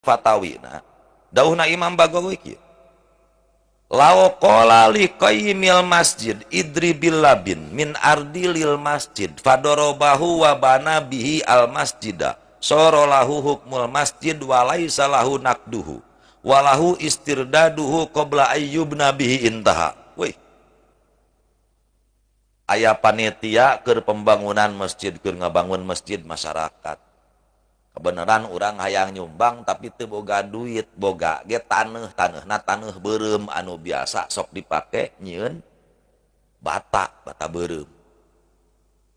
fatawina dauhna Imam Bagawi kieu law qala li qayyimil masjid idribil labin min ardilil masjid fadorobahu wa bana bihi al masjida sorolahu hukmul masjid walaysa lahu nakduhu walahu istirdaduhu qabla ayyubna bihi intaha. Wih, aya panitia keur pembangunan masjid, keur ngabangun masjid masyarakat. Kebenaran orang hayang nyumbang tapi teu boga duit, boga ge taneuhna taneuh beureum anu biasa sok dipake nyieun bata beureum.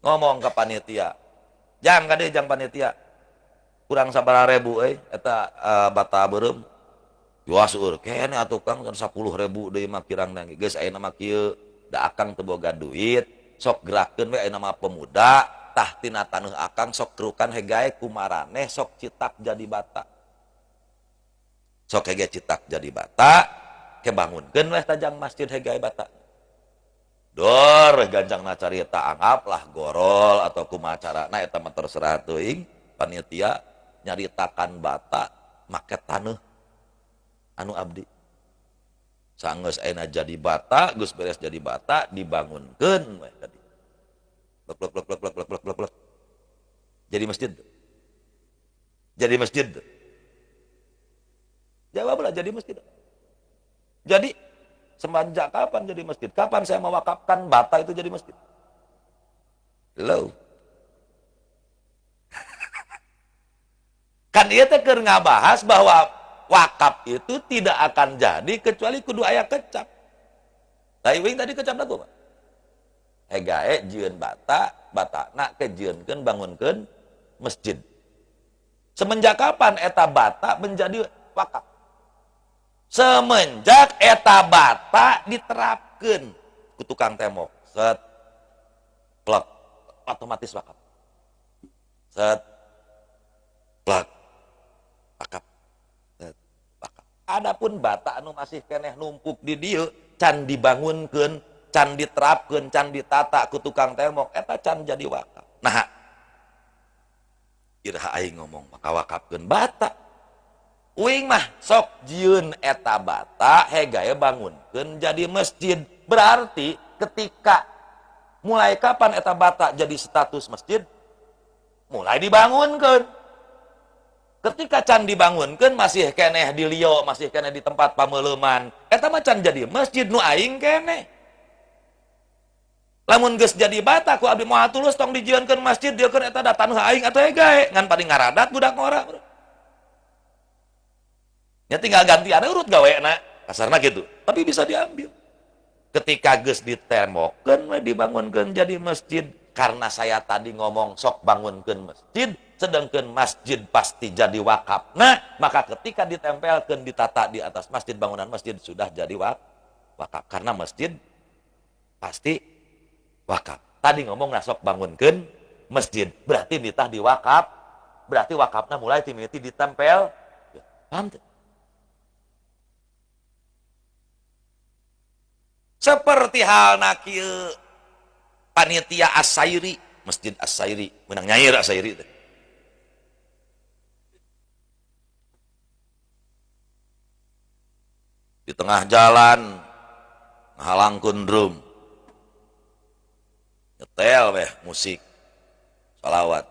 Ngomong ka panitia, jang kade jang panitia, kurang sabaraha ribu eta bata beureum. Yuas eur kene atuh Kang 10.000 deui mah kirangna geus ayeuna mah kieu da akang teu boga duit, sok gerakkeun we ayeuna mah pemuda. Tah tina taneuh akang sok kerukan hegae kumaraneh sok citak jadi bata. Sok hege citak jadi bata, kebangunkeun weh tajang masjid hegae bata. Dor ganjangna carita anggaplah gorol atau kumaha carana eta mah terserah teuing panitia nyaritakan bata make taneuh anu abdi. Saenggeus ayeuna jadi bata, geus beres jadi bata dibangunkeun weh tadi. Blok. Jadi masjid. Jadi masjid. Jawablah jadi masjid. Jadi semenjak kapan jadi masjid? Kapan saya mewakafkan bata itu jadi masjid? Hello. Kan ieu teh keur ngabahas bahwa wakaf itu tidak akan jadi kecuali kudu aya kecap. Taiwing tadi kecap lagu apa? Hegae jieun batana kejieunkeun bangunkeun masjid. Semenjak kapan eta bata menjadi wakaf? Semenjak eta bata diterapkeun ku tukang tembok. Set plak otomatis wakaf. Set plak wakaf. Set wakaf. Adapun bata anu masih keneh numpuk di dieu can dibangunkeun, can diterapkeun, can ditata ku tukang tembok, eta can jadi wakaf. Nah, iraha aing ngomong maka wakafkeun bata. Uing mah sok jieun eta bata hegae bangunkeun jadi masjid. Berarti ketika mulai kapan eta bata jadi status masjid? Mulai dibangunkeun. Ketika can dibangunkeun masih keneh di lieu, masih keneh di tempat pameuleuman, eta mah can jadi masjid nu aing keneh. Lamun geus jadi bata ku abdi moal tulus tong dijieunkeun masjid dieukeuan eta da taneuh aing atuh hegae ngan paling ngaradat budak ngora. Nya tinggal gantian urut gawena, kasarna gitu. Tapi bisa diambil. Ketika geus ditembokkeun we dibangunkeun jadi masjid karena saya tadi ngomong sok bangunkeun masjid, sedangkan masjid pasti jadi wakaf. Nah, maka ketika ditempelkeun ditata di atas masjid bangunan masjid sudah jadi wakaf karena masjid pasti wakaf. Tadi ngomong sok bangunkeun masjid, berarti ditah diwakaf, berarti wakafna mulai timiti ditempel. Paham teh? Seperti halna kieu panitia As-Sairi, Masjid As-Sairi, menang nyair As-Sairi teh. Di tengah jalan ngahalangkeun drum. Nyetel weh musik salawat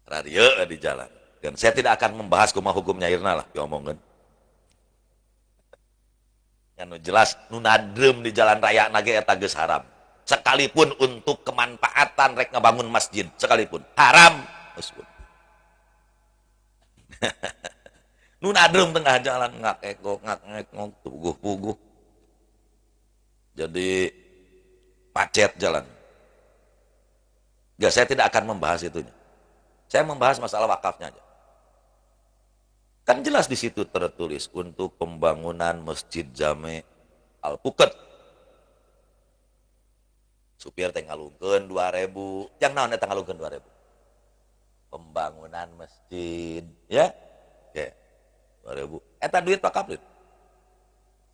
radio di jalan. Dan saya tidak akan membahas kumaha hukum nyairna lah diomongkeun. Anu jelas nu nadreum di jalan raya nage eta geus haram. Sekalipun untuk kemanfaatan rek ngabangun masjid sekalipun haram. Nu nadreum tengah jalan ngakekok puguh-puguh. Jadi macet jalan. Enggak, saya tidak akan membahas itunya. Saya membahas masalah wakafnya aja. Kan jelas di situ tertulis untuk pembangunan Masjid Jami' Al-Puket. Supir teh ngalungkeun 2.000. Yang naon eta ngalungkeun 2.000? Pembangunan masjid, ya? Oke. 2.000. Eta duit wakaf.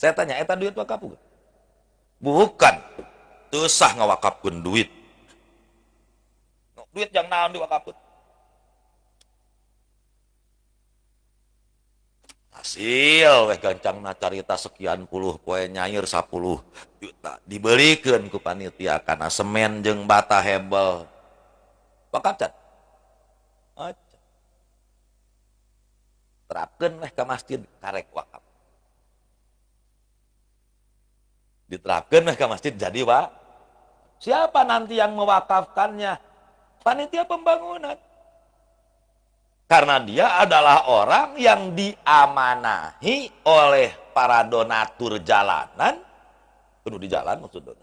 Saya tanya, eta duit wakaf bukan? Bukan. Teu sah ngawakafkeun duit. Duit yang naon diwakafkeun? hasil weh gancangna carita sekian puluh poe nyair 10 juta dibelikan ku panitia karena semen jeung bata hebel wakaf can terapkan weh ke masjid karek wakaf diterapkan weh ke masjid jadi siapa nanti yang mewakafkannya panitia pembangunan karena dia adalah orang yang diamanahi oleh para donatur jalanan kudu di jalan maksudnya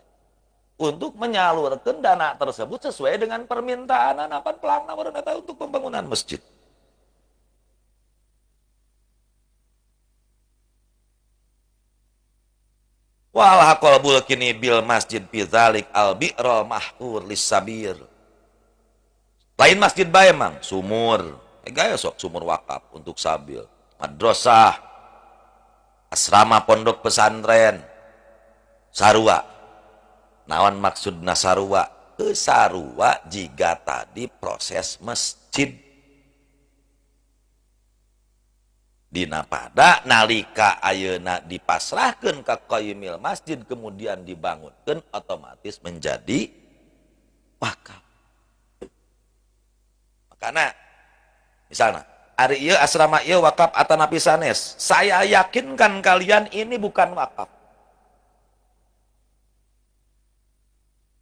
untuk menyalurkan dana tersebut sesuai dengan permintaan apa pelangna untuk pembangunan masjid. Walah qalbul kini bil masjid pidzalik al bi'rul mahfur lisabir. Lain masjid bae mang, sumur. Gaya sok sumur wakaf untuk sabil. Madrasah, asrama pondok pesantren, sarua. Naon maksudna sarua? Sarua jika tadi proses masjid. Dina pada nalika ayeuna dipasrahkeun ka qayyimil masjid kemudian dibangunkeun otomatis menjadi wakaf. Makana misalnya ari ieu asrama ieu wakaf atanapi sanes, saya yakinkan kalian ini bukan wakaf.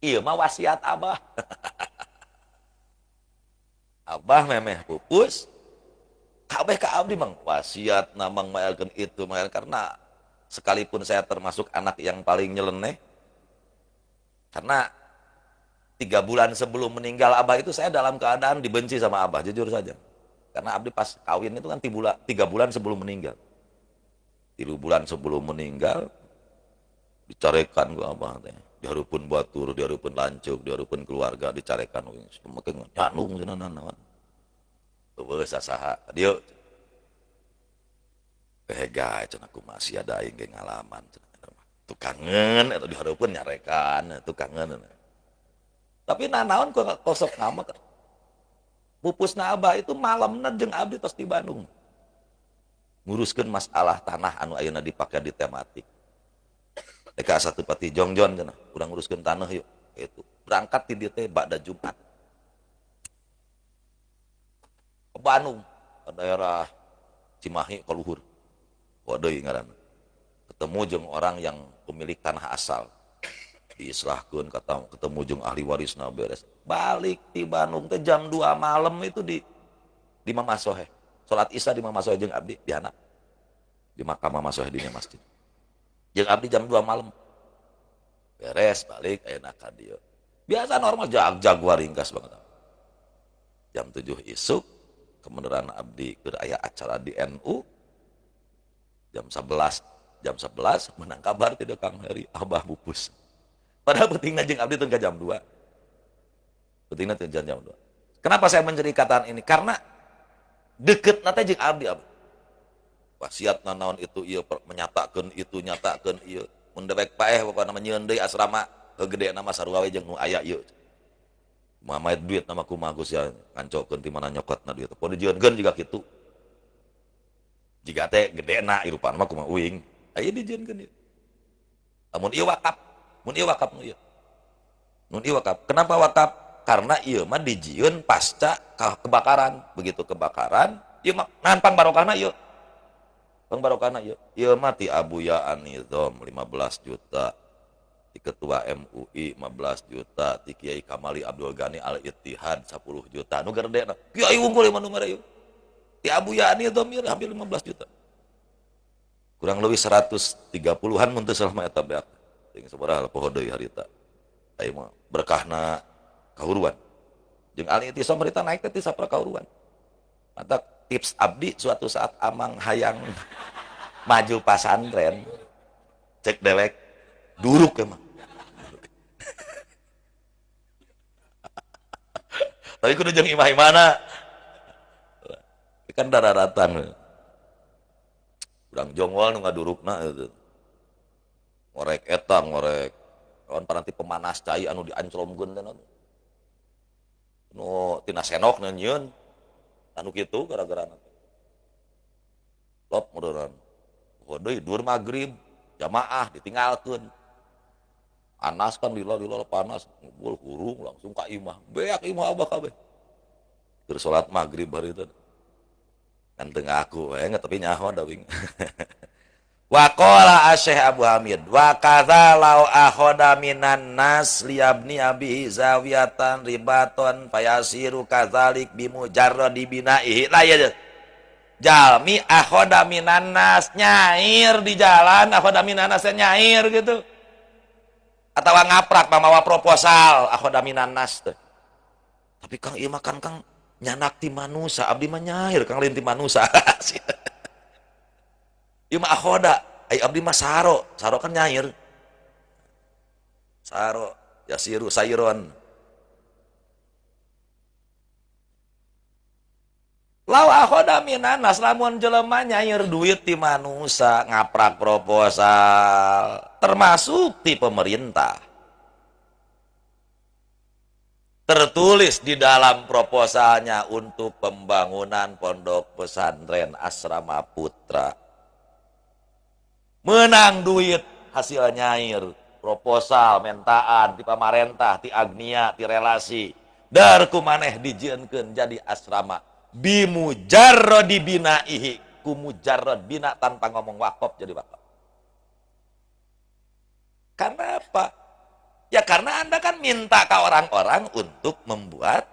Ieu mah wasiat Abah. Abah memeh pupus kabeh ka abdi mang wasiat namang maelkeun itu karena sekalipun saya termasuk anak yang paling nyeleneh karena 3 bulan sebelum meninggal Abah itu saya dalam keadaan dibenci sama Abah jujur saja karena abdi pas kawin itu kan 3 bulan sebelum meninggal 3 bulan sebelum meninggal dicarekan ku Abah teh dihareupeun batur dihareupeun lancuk dihareupeun keluarga dicarekan make nyanung cenah naon teu saha dieu hega cenah kumaha sia da aing ge ngalaman tu kangen eta dihareupeun nyarekan tu kangen tapi nanaon kok sok ngambek pupusna Abah itu malamna jeung abdi tos di Bandung nguruskeun masalah tanah anu ayeuna dipake di tematik Eka satu pati jongjon cenah urang nguruskeun tanah yuk itu berangkat ti dieu teh ba'da Jumat ke Bandung ke daerah Cimahi ka luhur wadeui ngaranna ketemu jeung orang yang pemilik tanah asal diislahkeun ketemu jeung ahli warisna beres balik di Bandung teh jam 2 malam itu di Mama Sohe salat Isya di Mama Sohe jeung abdi di anak di makam Mama Sohe di masjid jeung abdi jam 2 malam beres balik ayeuna ka dieu biasa normal jag waringkas banget jam 7 isuk kebenaran abdi keur aya acara di NU jam 11 menang kabar tidak Kang Heri Abah pupus padahal pentingna jeung abdi teu jam 2 pentingna teu jam 2 kenapa saya menceritakan ini karena deket teh jeung abdi wasiat naon itu ieu menyatakeun itu nyatakeun ieu mun dewek paeh pokona nyieun deui asrama gede nama sarua we jeung nu aya ieu mamaet duit nama kumaha Gus ya ngancokeun ti mana nyokotna duit poe dijieunkeun juga kitu jiga teh gedena irupana mah kumaha uing aya dijieunkeun ieu mun ieu wakaf mun ieu wakaf kenapa wakaf karena ieu mah dijieun pasca kebakaran begitu kebakaran ieu mah nahan pangbarokahna ieu ieu mah ti Abuya An-Nizam 15 juta ti ketua MUI 15 juta ti Kiai Kamali Abdul Ghani Al-Ittihad 10 juta nu gerdena Kiai unggul mah nu marayu ti Abuya An-Nizam hampir 15 juta kurang lebih 130-an mun teu salah mah eta beak ting sabaraha poho deui harita aya mah berkahna kahuruan jeung Al-Ittisam harita naik teh ti sapra kahuruan mata tips abdi suatu saat amang hayang maju pasantren cek dewek duruk emang tapi kudu jeung imah-imana kan dararatan urang jongwal nu ngadurukna itu ngorek eta ngorek kawan paranti pemanas cai anu dianclomkeun teh nu tina senok nyieun anu kitu gara-gara lop mudaran deui dur magrib jamaah ditinggalkeun. Anas kan lila panas ngumpul hurung langsung ka imah beak imah abah kabeh keur salat magrib hari itu kan tengah aku tapi nyaho da wing. Wa qala Asy Abu Hamid wa kadza law akhoda minan nas liyabni abi zawiyatan ribaton fayasiru kadzalik bimujarradi binaihi lah ya jalmi akhoda minan nas nyair di jalan akhoda minan nas nyair gitu atau ngaprak mamawa proposal akhoda minan nas teh. Tapi Kang ieu mah kan Kang nyanak ti manusa abdi mah nyair Kang lain ti manusa. Ieu mah akhoda ai abdi mah saro kan nyair saro yasiru sayron law akhoda minan nas lamun jelema nyair duit ti manusa ngaprak proposal termasuk ti pemerintah tertulis di dalam proposalnya untuk pembangunan pondok pesantren asrama putra menang duit hasil nyair proposal mentaan ti pamarentah ti agnia ti relasi dar kumaneh dijieunkeun jadi asrama bimujarradi binaihi ku mujarrad bina tanpa ngomong wakaf jadi wakaf. Karena apa? Ya karena Anda kan minta ke orang-orang untuk membuat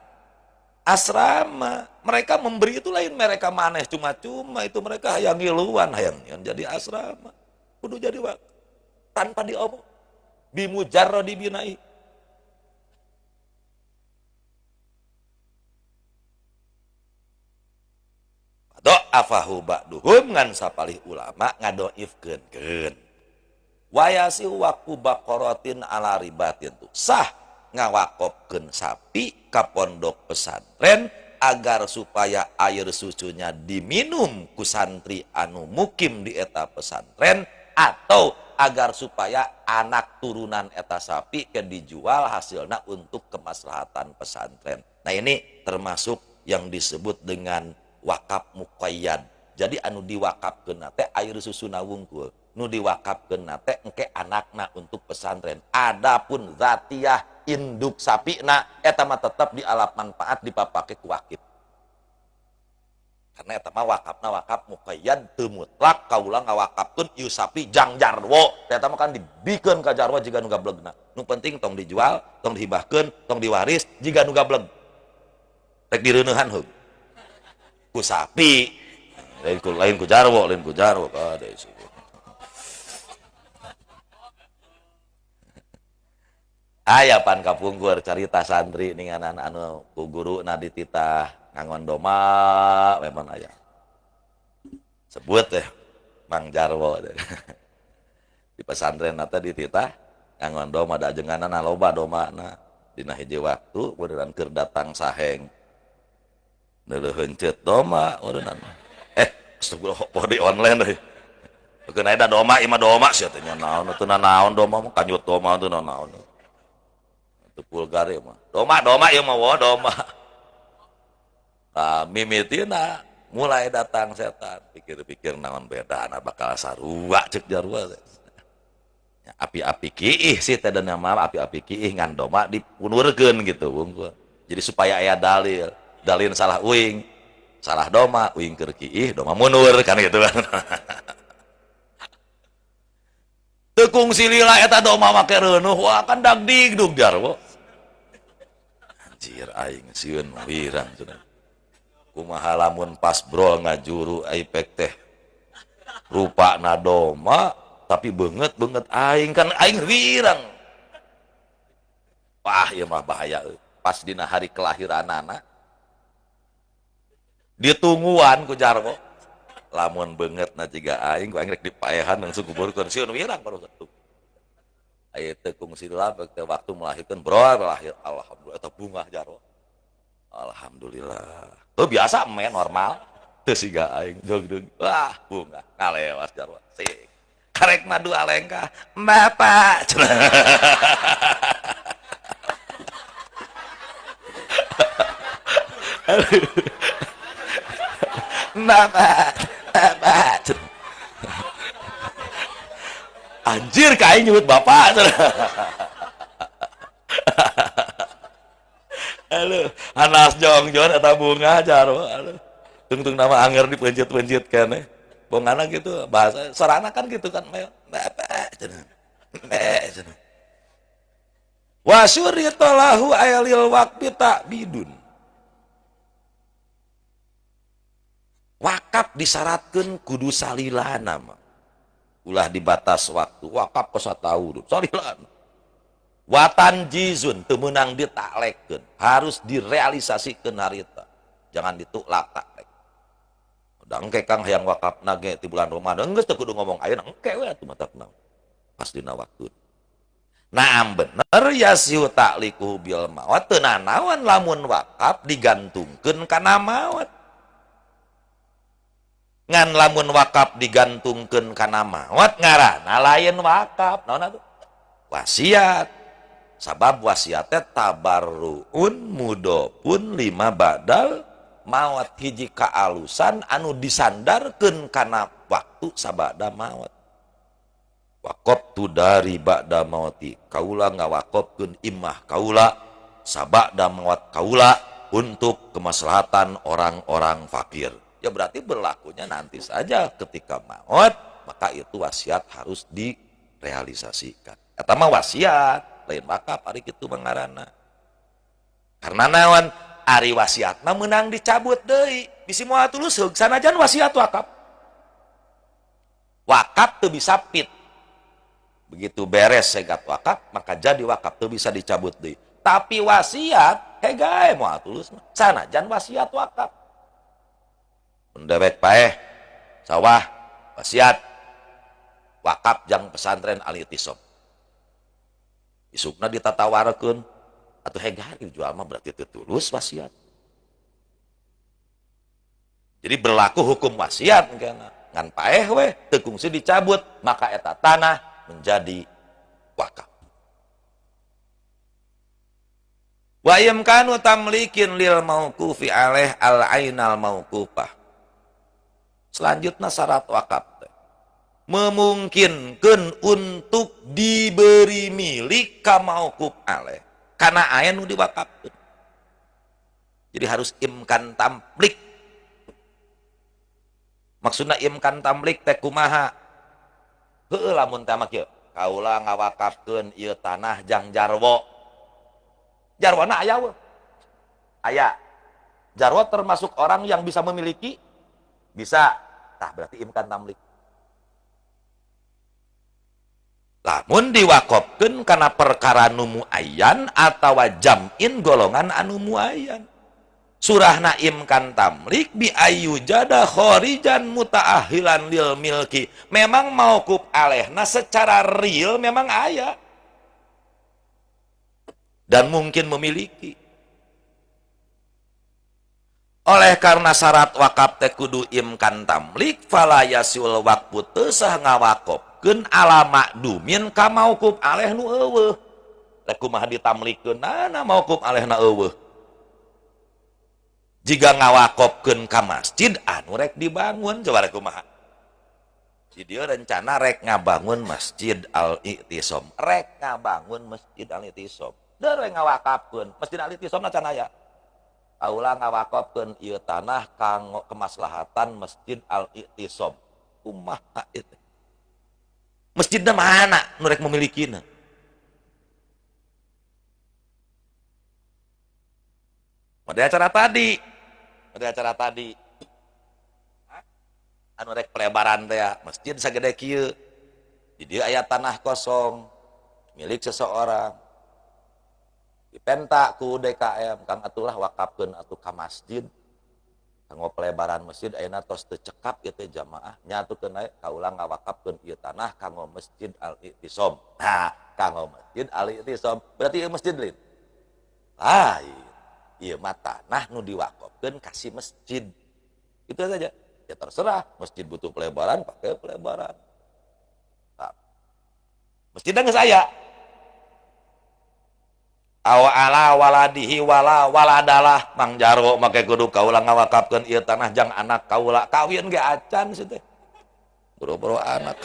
asrama. Mereka memberi itu lain mereka maneh cuma-cuma itu mereka hayang ngiluan hayang jadi asrama. Kudu jadi wakaf tanpa diomong bimujarradi binaihi. Do'afahu ba'duhum ngan sapalih ulama ngadoifkeun wayasi waku baqaratin ala ribatin tuh sah ngawakofkeun sapi ka pondok pesantren agar supaya air susunya diminum ku santri anu mukim di eta pesantren atau agar supaya anak turunan eta sapi ke dijual hasilnya untuk kemaslahatan pesantren. Nah ini termasuk yang disebut dengan wakaf muqayyad. Jadi anu diwakafkeun teh air susuna wungkul, nu diwakafkeun teh engke anakna untuk pesantren. Adapun zatiyah induk sapina eta mah tetep dialap manfaat dipapake ku wakif. Karena eta mah wakafna wakaf muqayyad teu mutlak kaula ngawakafkeun ieu sapi jang jarwo. Eta mah kan dibikeun ka jarwo jiga nu gablegna. Nu penting tong dijual, tong dihibahkeun, tong diwaris jiga nu gableg. Rek direuneuhan heug. Ku sapi lain ku jarwo kade sih. Aya pan kapungkur carita santri ninganan anu ku guruna dititah ngangon doma memang aya sebut teh Mang Jarwo di pesantren nata dititah ngangon doma da ajenganna loba domana dina hiji waktu beneran keur datang saheng neuleun ceut doma ureunan astagfirullah podi online deui keun aya doma ieu mah doma sia teh nya naon teu naon doma mah kanyut doma teu naon teu vulgar ieu mah doma ieu mah wo doma mimitina mulai datang setan pikir-pikir naon beda anak bakal sarua cek jarwa api-api kiih sih teh dan nama api-api kiih ngan doma dipunurkeun gitu bungkul jadi supaya aya dalil salah uing salah doma uing keur kiih doma munur kan gitu kan tekung silila eta doma make reunuh wah kan dagdigdug jarwo anjir aing sieun wirang cenah kumaha lamun pas brol ngajuru aipek teh rupana doma tapi beungeut aing kan aing wirang wah ieu mah bahaya pas dina hari kelahiranana ditungguan ku jarwo lamun beungeutna jiga aing ku aing rek dipaehan langsung kuburkeun sieun wirang baru satu aya teh kungsi teh waktu melahirkeun bro lahir alhamdulillah eta bunga jarwo alhamdulillah tuh biasa men normal teu siga aing deug wah bunga ngalewas jarwo sik karek madu alengkah bapak bapak Anjir kain nyebut bapak. Halo, anas jongjon eta bunga jarwo. Tung nama anger dipencet-pencet kan. Bongana gitu, bahasa serana kan gitu kan. Wa syuritalahu ayalil waqti ta'bidun. Wakaf disyaratkeun kudu salilana mah. Ulah dibatas waktu. Wakaf ka satahun, salilana. Watan jizun teu meunang ditaklekkeun, harus direalisasikeun harita. Jangan dituklak taklek. Da engke Kang hayang wakafna ge ti bulan Ramadan, geus teu kudu ngomong ayeuna, engke we atuh matakna. Pas dina waktu. Naam bener yasiu ta'liku bil maut teu nanaon lamun wakaf digantungkeun kana maut. Ngan lamun wakaf digantungkeun kana maut ngaranna lain wakaf. Naon atuh? Wasiat. Sabab wasiatnya tabarruun mudopun lima badal maut hiji kaalusan anu disandarkeun kana waktu sabada maut. Waqaftu dari ba'da mauti, kaula ngawaqafkeun imah kaula sabada maut kaula untuk kemaslahatan orang-orang fakir. Ya berarti berlakunya nanti saja ketika maut, maka itu wasiat harus direalisasikan. Eta mah wasiat, lain wakaf ari kitu mengarana. Karena naon? Ari wasiatna meunang dicabut deui. Bisi moal tuluseug sanajan wasiat wakaf. Wakaf teu bisa pit. Begitu beres segat wakaf, maka jadi wakaf teu bisa dicabut deui. Tapi wasiat hegae moal tulus sanajan wasiat wakaf. Mendewek paeh sawah wasiat wakaf jang pesantren Al-I'tisom. Isukna ditatawarkeun atuh hegar dijual mah berarti teu tulus wasiat. Jadi berlaku hukum wasiat engkana. Ngan paeh we teu kungsi dicabut, maka eta tanah menjadi wakaf. Wa yamkanu tamlikin lil mauqufi alaih al-ainal mauqufah. Selanjutnya syarat wakaf memungkinkan untuk diberi milik ka mauquf alaih karena aya nu diwakafkeun. Jadi harus imkan tamlik. Maksudna imkan tamlik teh kumaha? Heueuh lamun teh mah kieu, kaula ngawakafkeun ieu tanah jang jarwo. Jarwana aya we. Aya. Jarwo termasuk orang yang bisa memiliki? Bisa. Tah berarti imkan tamlik. Lamun diwakafkeun kana perkara nu muayyan atawa jam'in golongan anu muayyan. Surahna imkan tamlik bi ayyujada kharijan muta'ahhilan lil milki. Memang mauquf alaihna secara real memang aya. Dan mungkin memiliki. Oleh karena syarat wakaf teh kudu imkan tamlik fala yasul waqfu teu sah ngawakafkeun ala makdumin ka mauquf alaih nu eueuh. Rek kumaha ditamlikeun na mauquf alaihna eueuh. Jika ngawakafkeun ka masjid anu rek dibangun coba rek kumaha. Di dieu rencana rek ngabangun Masjid Al-I'tisom, rek ngabangun Masjid Al-I'tisom. Da rek ngawakafkeun Masjid Al-I'tisom na can aya. Aula ngawakafkeun ieu tanah kanggo kemaslahatan Masjid Al-I'tisom. Kumaha itu? Masjidna mana nu rek memilikinya? Pada acara tadi. Anu rek pelebaran teh masjid sagede kieu. Di dieu aya tanah kosong milik seseorang. Dipenta ku DKM, Kang atulah wakafkeun atuh ka masjid. Kanggo pelebaran masjid ayeuna tos teu cekap ieu teh jamaah. Nyatukeun ae kaula ngawakafkeun ieu tanah kanggo Masjid Al-I'tisom. Nah, kanggo Masjid Al-I'tisom berarti ieu masjid lain. Lain. Ieu mah tanah nu diwakafkeun kasih masjid. Itu saja. Ya terserah, masjid butuh pelebaran, pakai pelebaran. Nah, masjidnya geus aya. Awala waladihi wala waladalah Mang Jarwo make kudu kaula ngawakafkeun ieu tanah jang anak kaula kawin ge acan situ teh. Boro-boro anak.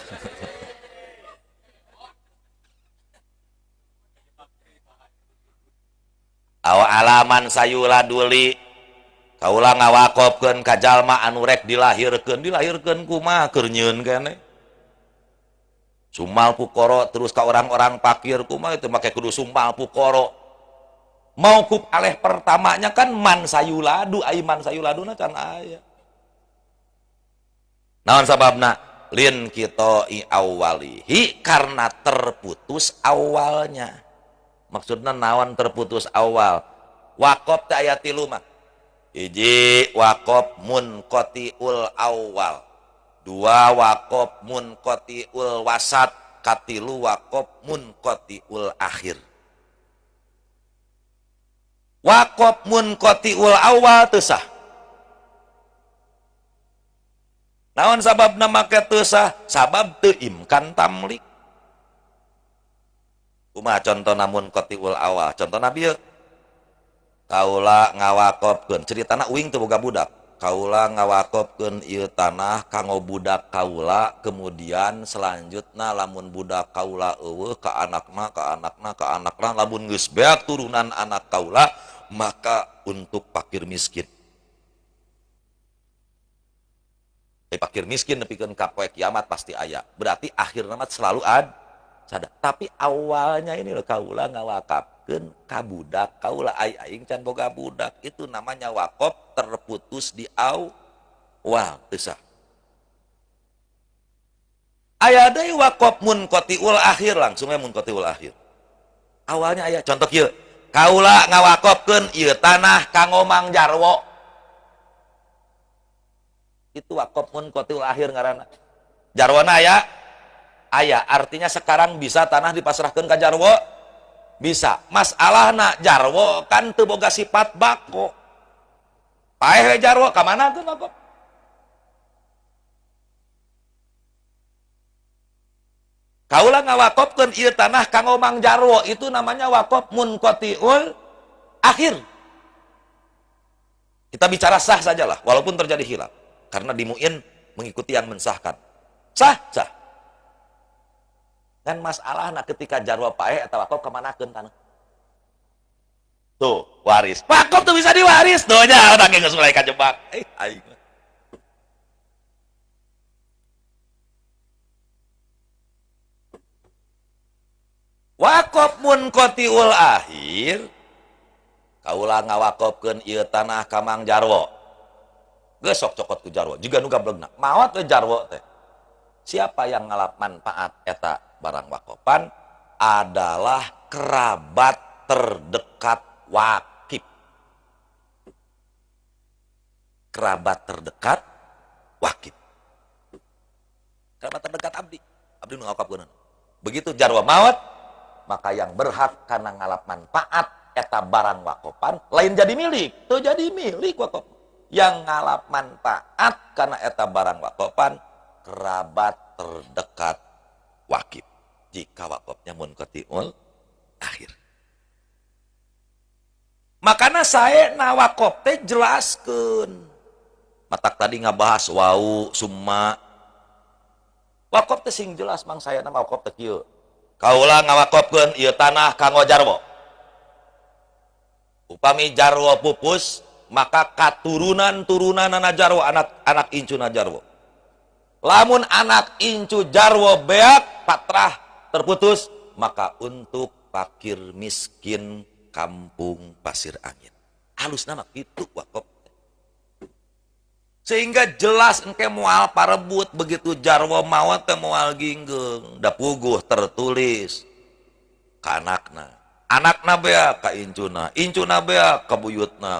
alaman sayula duli kaula ngawakopkeun ka jalma anu rek dilahirkeun kumaha keur nyieun keneh sumal pukoro terus ka orang-orang pakir kumaha itu make kudu sumal pukoro mauquf aleh pertamanya kan man sayuladu ai man sayuladuna can aya naon sababna lin qita'i awwalihi karena terputus awalnya maksudna naon terputus awal waqaf teh aya 3 mah hiji waqaf munqatiul awal 2 waqaf munqatiul wasat katilu waqaf munqatiul akhir waqaf munqatiul awal teu sah naon sababna make teu sah sabab teu imkan tamlik kumaha contona munqatiul awal contona bieu kaula ngawakopkeun ceritana uing teu boga budak kaula ngawakopkeun ieu tanah kanggo budak kaula kemudian selanjutna lamun budak kaula eueuh ka anakna lamun geus beak turunan anak kaula maka untuk fakir miskin fakir miskin nepikeun ka poe kiamat pasti aya berarti akhirna mah selalu ada tapi awalnya ini loh kaula ngawakafkeun ka budak kaula aing can boga budak itu namanya wakaf terputus di awal teu sah aya deui wakaf munqatiul akhir langsung we munqatiul akhir awalnya aya contoh kieu kaula ngawakafkeun ieu tanah kanggo Mang Jarwo itu wakaf munqatiul akhir ngaranna jarwana aya artinya sekarang bisa tanah dipasrahkan ke jarwo bisa masalahna jarwo kan teu boga sifat bako paeh jarwo ka mana tuh bako kaula ngawakofkeun ieu tanah kanggo Mang Jarwo itu namanya wakaf munqatiul akhir kita bicara sah sajalah walaupun terjadi khilaf karena di muin mengikuti yang mensahkan sah kan masalahna ketika jarwo paeh eta wakaf kamanakeun tanah tuh waris wakaf tuh bisa diwaris tuh nya udah geus mulai kajebak aing wakaf munqatiul akhir kaula ngawakafkeun ieu tanah ka Mang Jarwo geus sok cokot ku jarwo juga nu gablegna maot we jarwo teh siapa yang ngalap manfaat eta barang wakofan adalah kerabat terdekat wakif kerabat terdekat wakif kerabat terdekat abdi nu ngawakafkeun begitu jarwo maot maka yang berhak karena ngalap manfaat eta barang wakofan lain jadi milik tuh jadi milik wakaf yang ngalap manfaat karena eta barang wakofan kerabat terdekat wakif jika wakafnya munqatiul akhir makana saya na wakaf teh jelaskeun matak tadi ngabahas wau summa wakaf teh sing jelas mang saya na wakaf teh kieu kaula ngawakafkeun ieu tanah kanggo jarwo upami jarwo pupus maka katurunan-turunanna jarwo anak incuna jarwo lamun anak incu jarwo beak patrah terputus maka untuk fakir miskin kampung Pasir Angin halus nama itu wakaf sehingga jelas engke moal parebut begitu jarwo maot teh moal ginggeng da puguh tertulis ka anakna beak ka incuna beak ka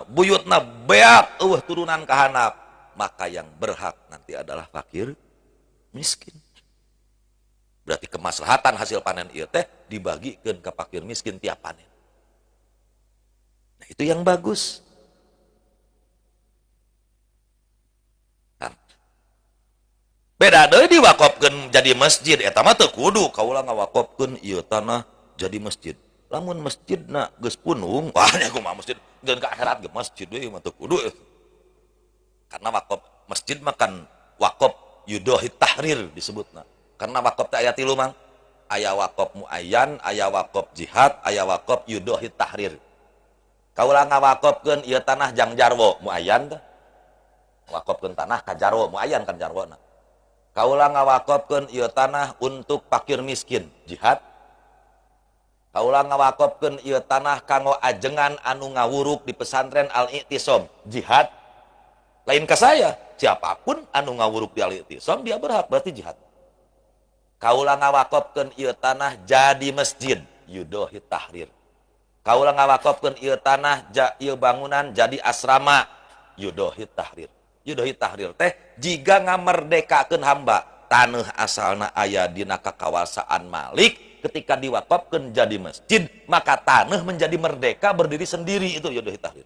buyutna beak turunan ka handap maka yang berhak nanti adalah fakir miskin berarti kemaslahatan hasil panen ieu teh dibagikeun ka fakir miskin tiap panen nah itu yang bagus beda deui diwakafkeun jadi masjid eta mah teu kudu kaula ngawakafkeun ieu tanah jadi masjid lamun masjidna geus punung wah nya kumaha masjid geun ka akhirat ge masjid deui mah teu kudu karena wakaf masjid mah kan wakaf yudohit tahrir disebutna karena wakaf teh aya 3 mang aya wakaf muayyan aya wakaf jihad aya wakaf yudohit tahrir Kaulah ngawakopkeun ieu tanah jang jarwo muayan teh. Wakopkeun tanah ka jarwo muayan kan jarwona. Kaulah ngawakopkeun ieu tanah untuk fakir miskin, jihad. Kaulah ngawakopkeun ieu tanah kanggo ajengan anu ngawuruk di pesantren Al-I'tisom, jihad. Lain ke saya, siapapun anu ngawuruk di Al-I'tisom dia berhak berarti jihad. Kaulah ngawakopkeun ieu tanah jadi masjid, yudohi tahrir. Kaulah ngawakopkeun ieu tanah ieu bangunan jadi asrama, yudohi tahrir. Yudohi tahrir teh jiga ngamerdekakeun hamba taneuh asalna aya dina kakawasaan Malik. Ketika diwakafkan jadi masjid, maka tanah menjadi merdeka berdiri sendiri. Itu yudohi tahrir.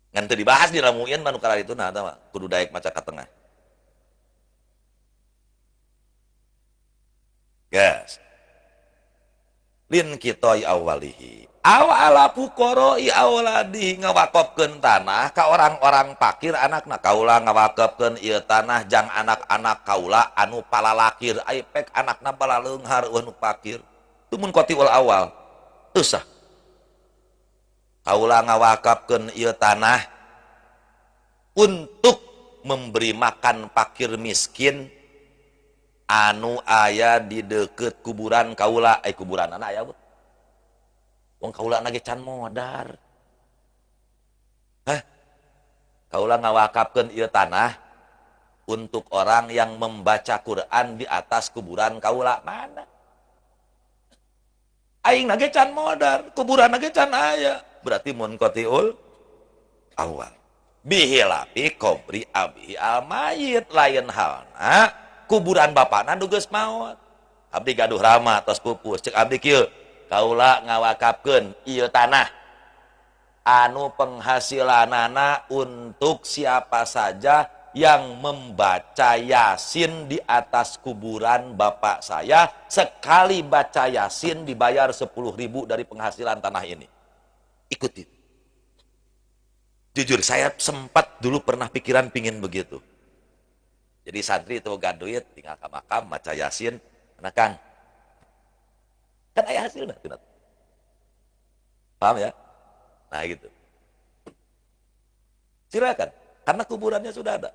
Ngan teu dibahas di ramuin manu kala itu nah eta kudu daek maca ka tengah. Gas. Lin kitoi awalihi. Awala fuqara'i awladi ngawakafkeun tanah ka orang-orang fakir anakna. Kaula ngawakafkeun ieu tanah jang anak-anak kaula anu palalakir aipek anakna palaleunghar anu fakir. Tumun qatiul awal. Teu sah. Kaula ngawakafkeun ieu tanah untuk memberi makan fakir miskin anu aya di deket kuburan kaula. Kuburan anak aya wong kaula nage can modar. Kaula ngawakafkeun ieu tanah untuk orang yang membaca Quran di atas kuburan kaula. Mana? Aing nage can modar, kuburan nage can aya. Berarti mun qatiul awal. Bihilapi qabri abi al-mayit lain halna kuburan bapana nu geus maot. Abdi gaduh rama tos pupus cek abdi kieu. Kaula ngawakafkeun ieu tanah anu penghasilanana untuk siapa saja yang membaca Yasin di atas kuburan bapak saya. Sekali baca Yasin dibayar 10.000 dari penghasilan tanah ini. Ikuti. Jujur saya sempat dulu pernah pikiran pingin begitu. Jadi santri itu gak duit tinggal ke makam baca Yasin. Nah Kang, kan ayah hasilnya. Paham ya? Nah gitu. Silakan. Karena kuburannya sudah ada.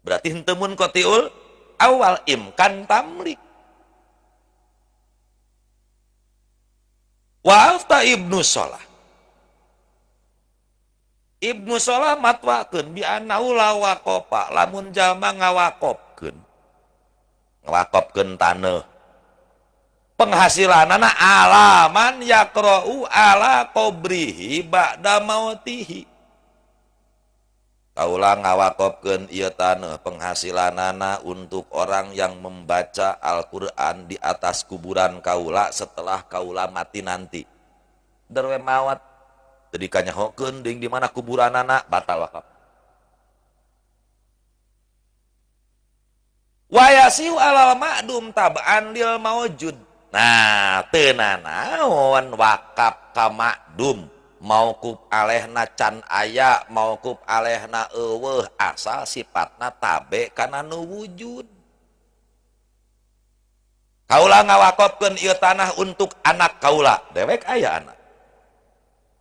Berarti hentemun qatiul awal imkan tamlik. Wa afta Ibnu Shalah. Ibnu Shalah matwakeun bi annahu la waqafa lamun jalma ngawakofkeun. Ngawakofkeun taneuh. Penghasilanana alaman yaqra'u ala qabrihi ba'da mautihi. Kaula ngawakofkeun ieu taneuh penghasilanana untuk orang yang membaca Al-Qur'an di atas kuburan kaula setelah kaula mati nanti. Derwe mawat jadi kanyahokeun deing di mana kuburanana batal wakaf. Wa yasiu alal ma'dum tab'an lil maujud. Nah, teu nanaon wakaf ka ma'dum. Mauquf alehna can aya, mauquf alehna eueuh asal sifatna tabe kana nu wujud. Kaula ngawakofkeun ieu tanah untuk anak kaula, dewek aya anak.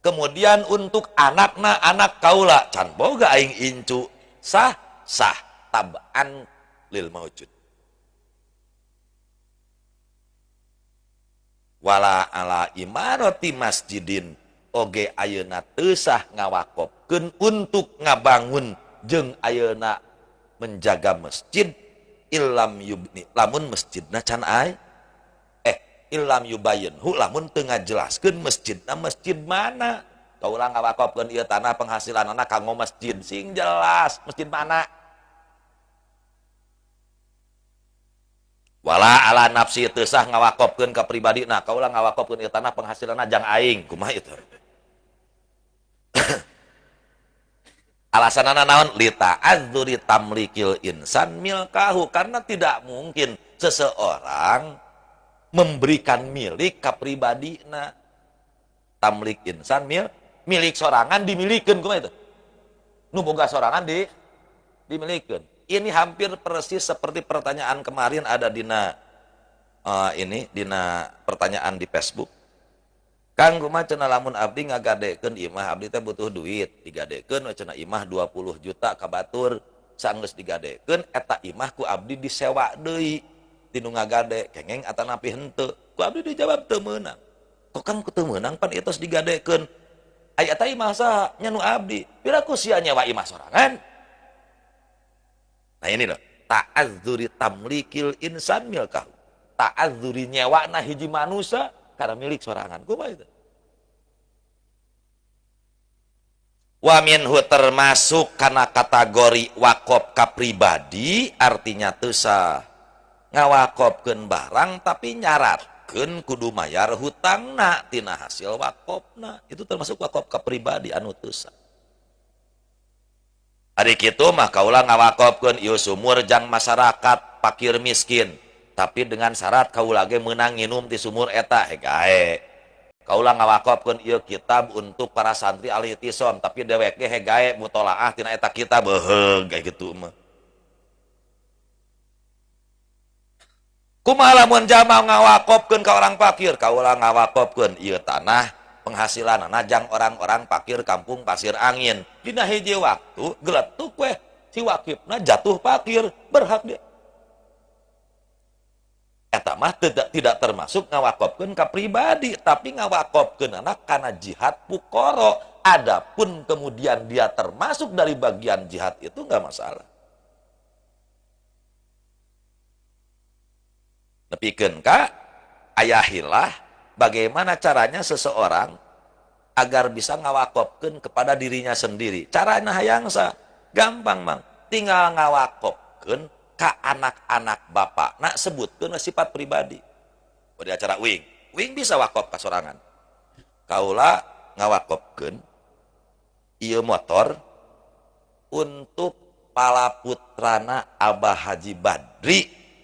Kemudian untuk anakna anak kaula, can boga aing incu, sah tab'an lil maujud. Wala ala imarati masjidin oge ayeuna teu sah ngawakofkeun untuk ngabangun jeung ayeuna menjaga masjid illam yubni lamun masjidna can aya illam yubayinhu lamun teu ngajelaskeun masjidna masjid mana. Kaula ngawakofkeun ieu tanah penghasilanana kanggo masjid sing jelas masjid mana. Wala ala nafsi teu sah ngawakofkeun ka pribadina. Kaula ngawakofkeun ieu tanah penghasilanana jang aing. Kumaha itu? Alasanana naon? Lita'adzuri tamlikil insan milkahu, karena tidak mungkin seseorang memberikan milik ke pribadina. Tamlik insan milik sorangan dimilikeun kumaha itu? Nu boga sorangan dimilikeun. Ini hampir persis seperti pertanyaan kemarin ada dina dina pertanyaan di Facebook. Kang kumaha cenah lamun abdi ngagadekeun imah, abdi teh butuh duit, digadekeun cenah imah 20 juta ka batur, saenggeus digadekeun eta imah ku abdi disewa deui tinu ngagade, kengeng atanapi henteu. Ku abdi dijawab teu meunang. Kok Kang teu meunang pan ieu tos digadekeun. Aya eta imah saha? Nya nu abdi. Piraku sia nyewa imah sorangan? Nah ini loh, ta'azzuri tamlikil insan milkahu. Ta'azzuri nyewana hiji manusia karena milik sorangan. Kumaha itu? Wa minhu termasuk kana kategori wakop ka pribadi, artinya teu sah ngawakopkeun barang tapi nyaratkeun kudu mayar hutangna tina hasil wakopna. Itu termasuk wakop ka pribadi anu teu sah. Ari kitu mah kaula ngawakopkeun ieu sumur jang masyarakat fakir miskin, tapi dengan syarat kaula ge meunang nginum ti sumur eta hegae. Kaula ngawakopkeun ieu kitab untuk para santri ahli tisom, tapi dewek ge hegae mutolaah tina eta kitab beheug kayak gitu mah. Kumaha lamun jama ngawakopkeun ka orang fakir? Kaula ngawakopkeun ieu tanah penghasilan najang orang-orang fakir kampung Pasir Angin. Dina hiji waktu geletuk weh si wakifna jatuh fakir, berhak dia. Eta mah tidak termasuk ngawakopkeun ka pribadi, tapi ngawakopkeun anak kana jihad fuqara. Adapun kemudian dia termasuk dari bagian jihad itu enggak masalah. Nepikeun ka ayahilah bagaimana caranya seseorang agar bisa ngawakopkeun kepada dirinya sendiri. Caranya hayang sa gampang mang, tinggal ngawakopkeun ka anak-anak bapak. Nah sebutkeun sifat pribadi. Pada acara wing bisa wakop ka sorangan. Kaula ngawakopkeun ieu motor untuk palaputrana Abah Haji Badri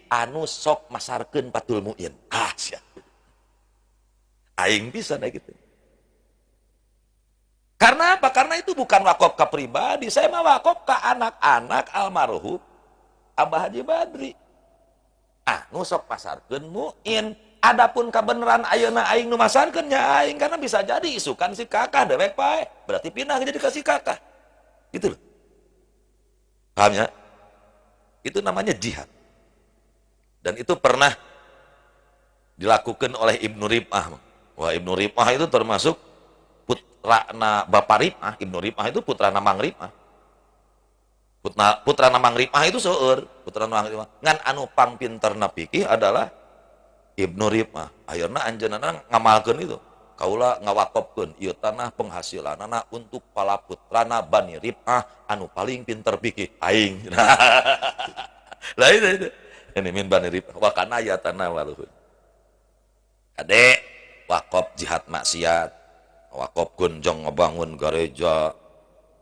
anu sok masarkeun Patul Muin. Sia. Aing bisa dah gitu. Karena apa? Karena itu bukan wakop ke pribadi. Saya mah wakop ke anak-anak almarhum Abah Haji Badri. Anu sok masarkeun Muin. Adapun kebenaran ayeuna aing nu masarkeun nya aing, karena bisa jadi isukan si kakah dewek pae. Berarti pindah jadi ke si kakah. Gitu loh. Paham ya? Itu namanya jihad. Dan itu pernah dilakukan oleh Ibnu Rib'ah. Wah, Ibnu Rib'ah itu termasuk putrana Bapak Rib'ah. Ibnu Rib'ah itu putrana Mang Rib'ah. Putrana Mang Rib'ah itu seueur, putrana Mang Rib'ah. Ngan anu pang pinterna pikih adalah Ibnu Rib'ah. Ayeuna anjeunna ngamalkeun itu. Kaula ngawakopkeun ieu tanah penghasilanana untuk pala putrana Bani Rib'ah anu paling pinter pikih aing. Lah itu. Ini min Bani Rib'ah wa kana ya tanah waluhun. Ade wakop jihad maksiat, wakopkeun jang ngabangun gereja,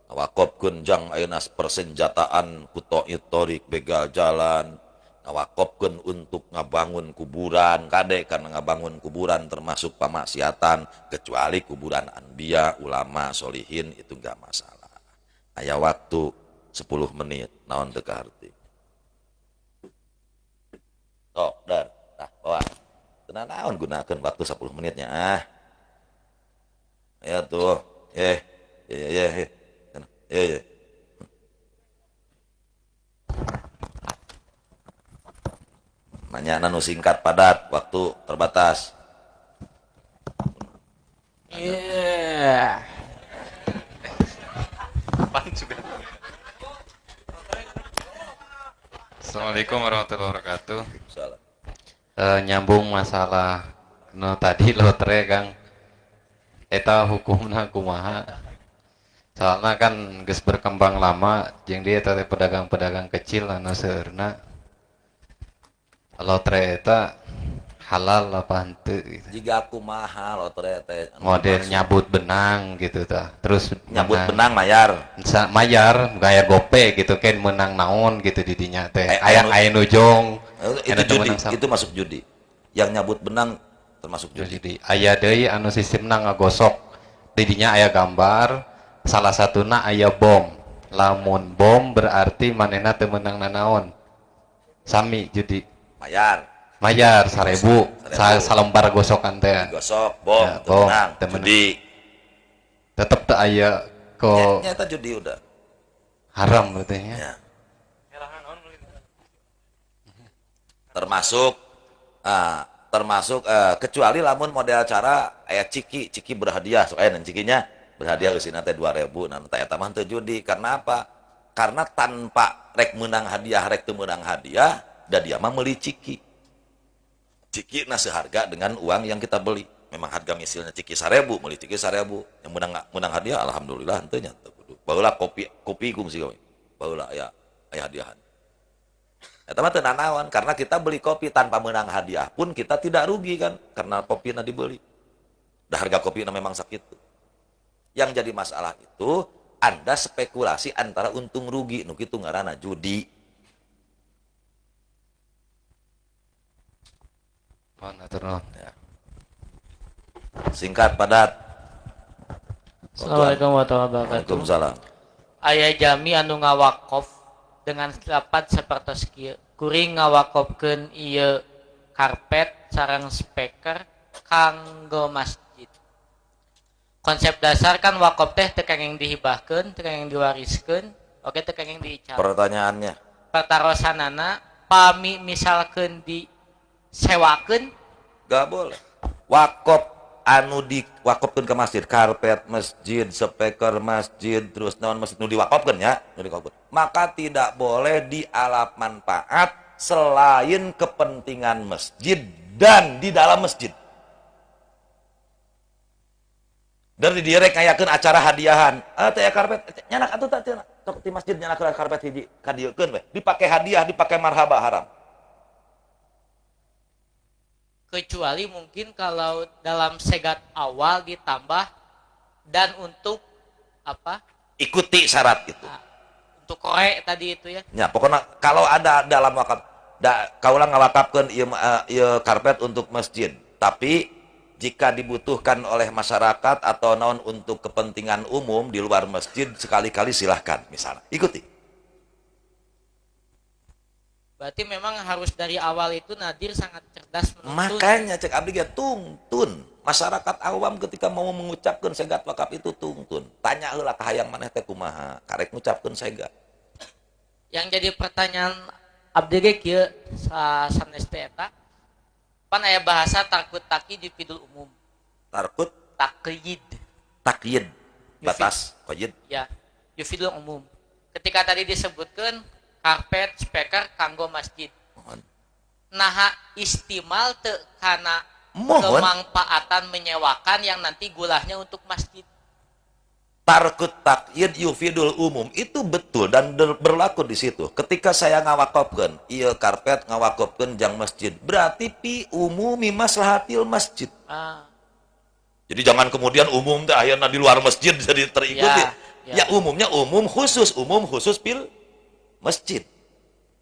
wakopkeun jang ayeuna persenjataan kutoit torik begal jalan, wakopkeun untuk ngabangun kuburan, kade karena ngabangun kuburan termasuk pamaksiatan, kecuali kuburan anbiya, ulama, solihin itu enggak masalah. Aya waktu 10 menit, naon teu kaharti. Sok, dar, bawa. Tenang naon gunakan waktu 10 menitnya. Ya tuh. Ya. Nanya nanu singkat padat, waktu terbatas. Iya. Assalamualaikum warahmatullahi wabarakatuh. Salam. Nyambung masalah no tadi lotre Kang. Eta hukumna kumaha? Soalnya kan geus berkembang lama jeung dia teh pedagang-pedagang kecil anu seueurna. Lotre eta halal apa henteu gitu. Jika kumaha lotre teh Model nyabut benang gitu tah. Terus nyabut benang mayar. Mayar gaya gope gitu kan menang naon gitu di dinya teh. Aya nujung. Itu masuk judi. Yang nyabut benang termasuk judi. Aya deui anu sistemna ngagosok. Di dinya aya gambar, salah satuna aya bom. lamun bom berarti manehna teu meunang nanaon. Sami judi. Mayar 1000 salembar gosokan teh. Digosok bom Ya, teu menang judi. Tetep teu aya ko Nya eta judi udah. haram berarti nya. Ya. Termasuk kecuali lamun model cara aya ciki berhadiah dan cikinya berhadiah usina teh 2000 nah eta mah teu judi. Karena apa? Karena tanpa rek menang hadiah rek teu menang hadiah da dia mah meuli ciki na seharga dengan uang yang kita beli. Memang harga misalnya ciki 1000 meuli ciki 1000 yang menang hadiah alhamdulillah henteu nya teu kudu. Baheula kopi kungsi we. Baheula aya hadiahan. Eta mah teu nanaon karena kita beli kopi tanpa menang hadiah pun kita tidak rugi kan karena kopina dibeli. Da harga kopina memang sakitu. Yang jadi masalah itu Anda spekulasi antara untung rugi nu kitu ngaranna judi. Ya. Singkat padat. Assalamualaikum warahmatullahi wabarakatuh. Waalaikumsalam. Aya jami anu ngawakof dengan lapat sapertos kieu. Kuring ngawakofkeun ieu karpet sareng speaker kanggo masjid. Konsep dasar kan wakaf teh teu kenging dihibahkeun, teu kenging diwariskeun, oge teu kenging diical. Pertanyaannya, Pertarosanana pami misalkeun disewakeun gak boleh. Wakaf anu diwakafkeun ke masjid, karpet masjid, speaker masjid, terus naon masjid nu diwakafkeun nya, maka tidak boleh dialap manfaat selain kepentingan masjid dan di dalam masjid. Dari direk ngayakeun acara hadiahan, teh karpet nyanak atuh teh sok di masjid nyanak karpet hiji kadiekeun we, dipake hadiah, dipake marhaba haram. kecuali mungkin kalau dalam segat awal ditambah dan untuk apa? Ikuti syarat itu. Untuk korek tadi itu ya. Ya, pokoknya kalau ada dalam wakaf kaulah ngawakafkeun ieu karpet untuk masjid, tapi jika dibutuhkan oleh masyarakat atau naon untuk kepentingan umum di luar masjid sekali-kali silahkan misalnya ikuti. Berarti memang harus dari awal itu Nadir sangat cerdas menuntun. Makanya cek abdi ge tungtun. Masyarakat awam ketika mau mengucapkan segat wakaf itu tungtun. Tanya heula ka hayang maneh teh kumaha karek ngucapkeun segat. Yang jadi pertanyaan abdi ge kieu sanes teh eta pan aya bahasa takut taki di pidul umum. Tarkut Takyid. takyid batas qayyid. Ya, yufidul umum. Ketika tadi disebutkan karpet, speaker kanggo masjid. Mohon. Nah, istimal teu kana Mohon. kemanfaatan menyewakan yang nanti gulahnya untuk masjid. Tarkut takyid yufidul umum itu betul dan berlaku di situ. Ketika saya ngawakafkeun ieu karpet ngawakafkeun jang masjid, berarti pi umumi maslahatil masjid. Jadi jangan kemudian umum teh ayeuna di luar masjid jadi terikuti. Ya umumnya umum khusus pil masjid.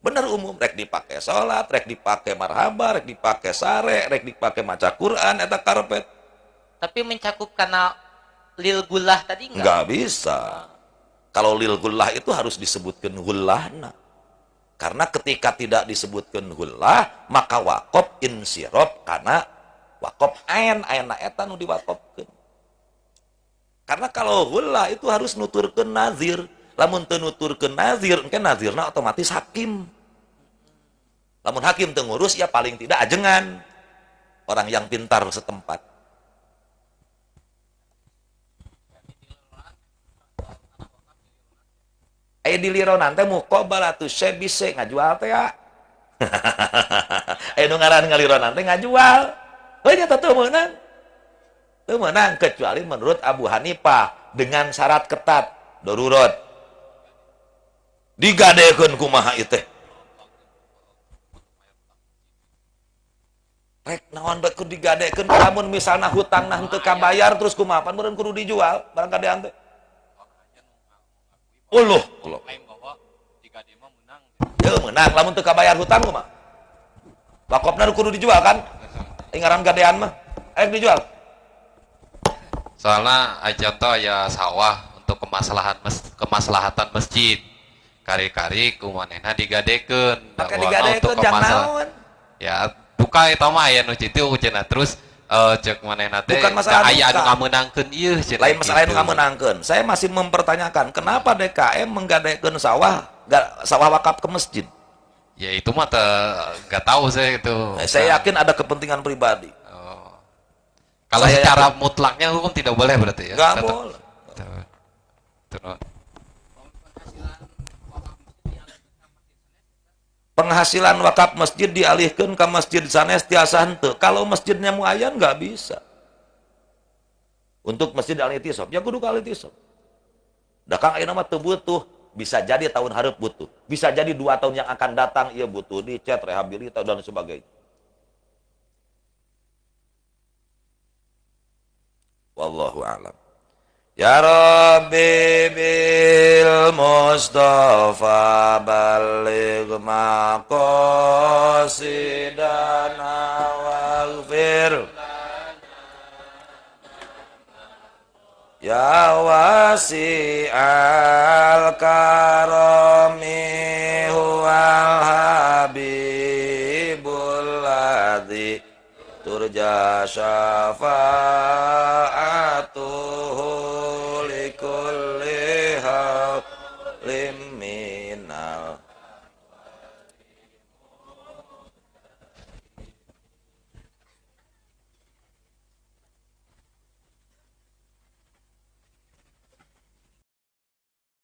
Bener umum rek dipake salat, rek dipake marhaba, rek dipake sare, rek dipake maca Quran eta karpet. Tapi mencakup kana lil gulah tadi enggak? Enggak bisa. Kalau lil gullah itu harus disebutkan gullahna. Karena ketika tidak disebutkan gullah, maka wakaf insirop karena wakaf ayenna eta nu diwakafkeun. Karena kalau gullah itu harus nuturkeun nazir. Lamun teu nuturkeun nazir, engke nazirna otomatis hakim. Lamun hakim teu ngurus ya paling tidak ajengan. Orang yang pintar setempat. Di lironan teh muqabalatu sebise ngajual teh ya. Nu ngaran ngalironan teh ngajual. Heuh nya teu meunang. Teu meunang kecuali menurut Abu Hanifah dengan syarat ketat, darurat. Digadekeun kumaha ieu teh? Rek naon bae kudu digadekeun lamun misalna hutangna henteu kabayar terus kumaha pan meureun kudu dijual barang gadean teh. Uluh, klaim bahwa jika dia menang. Ya menang, lamun teu kabayar hutang mah. Wakafna kudu dijual kan? Ngaran gadean mah. Ayo dijual. Soalnya contoh ya sawah untuk kemaslahatan masjid. Kari-kari kumanehna digadekeun Pakai dakwahna digadekeun jang naon? Ya duka eta mah aya nu kitu cenah terus cek manehna teh Bukan masalah aya anu duka. ngamenangkeun ieu cenah. Lain masalah gitu. nu ngamenangkeun. Saya masih mempertanyakan kenapa DKM menggadekeun sawah sawah wakaf ke masjid. Ya itu mah enggak tahu saya itu. Saya yakin ada kepentingan pribadi. Oh. Kalau Saya secara mutlaknya hukum tidak boleh berarti ya. Nggak boleh. Terus. Penghasilan wakaf masjid dialihkan ke masjid sanes tiasa henteu. Kalau masjidnya muayyan nggak bisa. Untuk masjid al-itisab, ya kudu ka al-itisab. Da kang ayeuna mah teu butuh, bisa jadi tahun hareup butuh. Bisa jadi 2 tahun yang akan datang ieu butuh dicat, rehabilitasi dan sebagainya. Wallahu a'lam. Ya Rabbi bil Mustafa balligh maqasidana waghfir ya wasi'al karami huwal habibul ladzi turja syafa'atuhu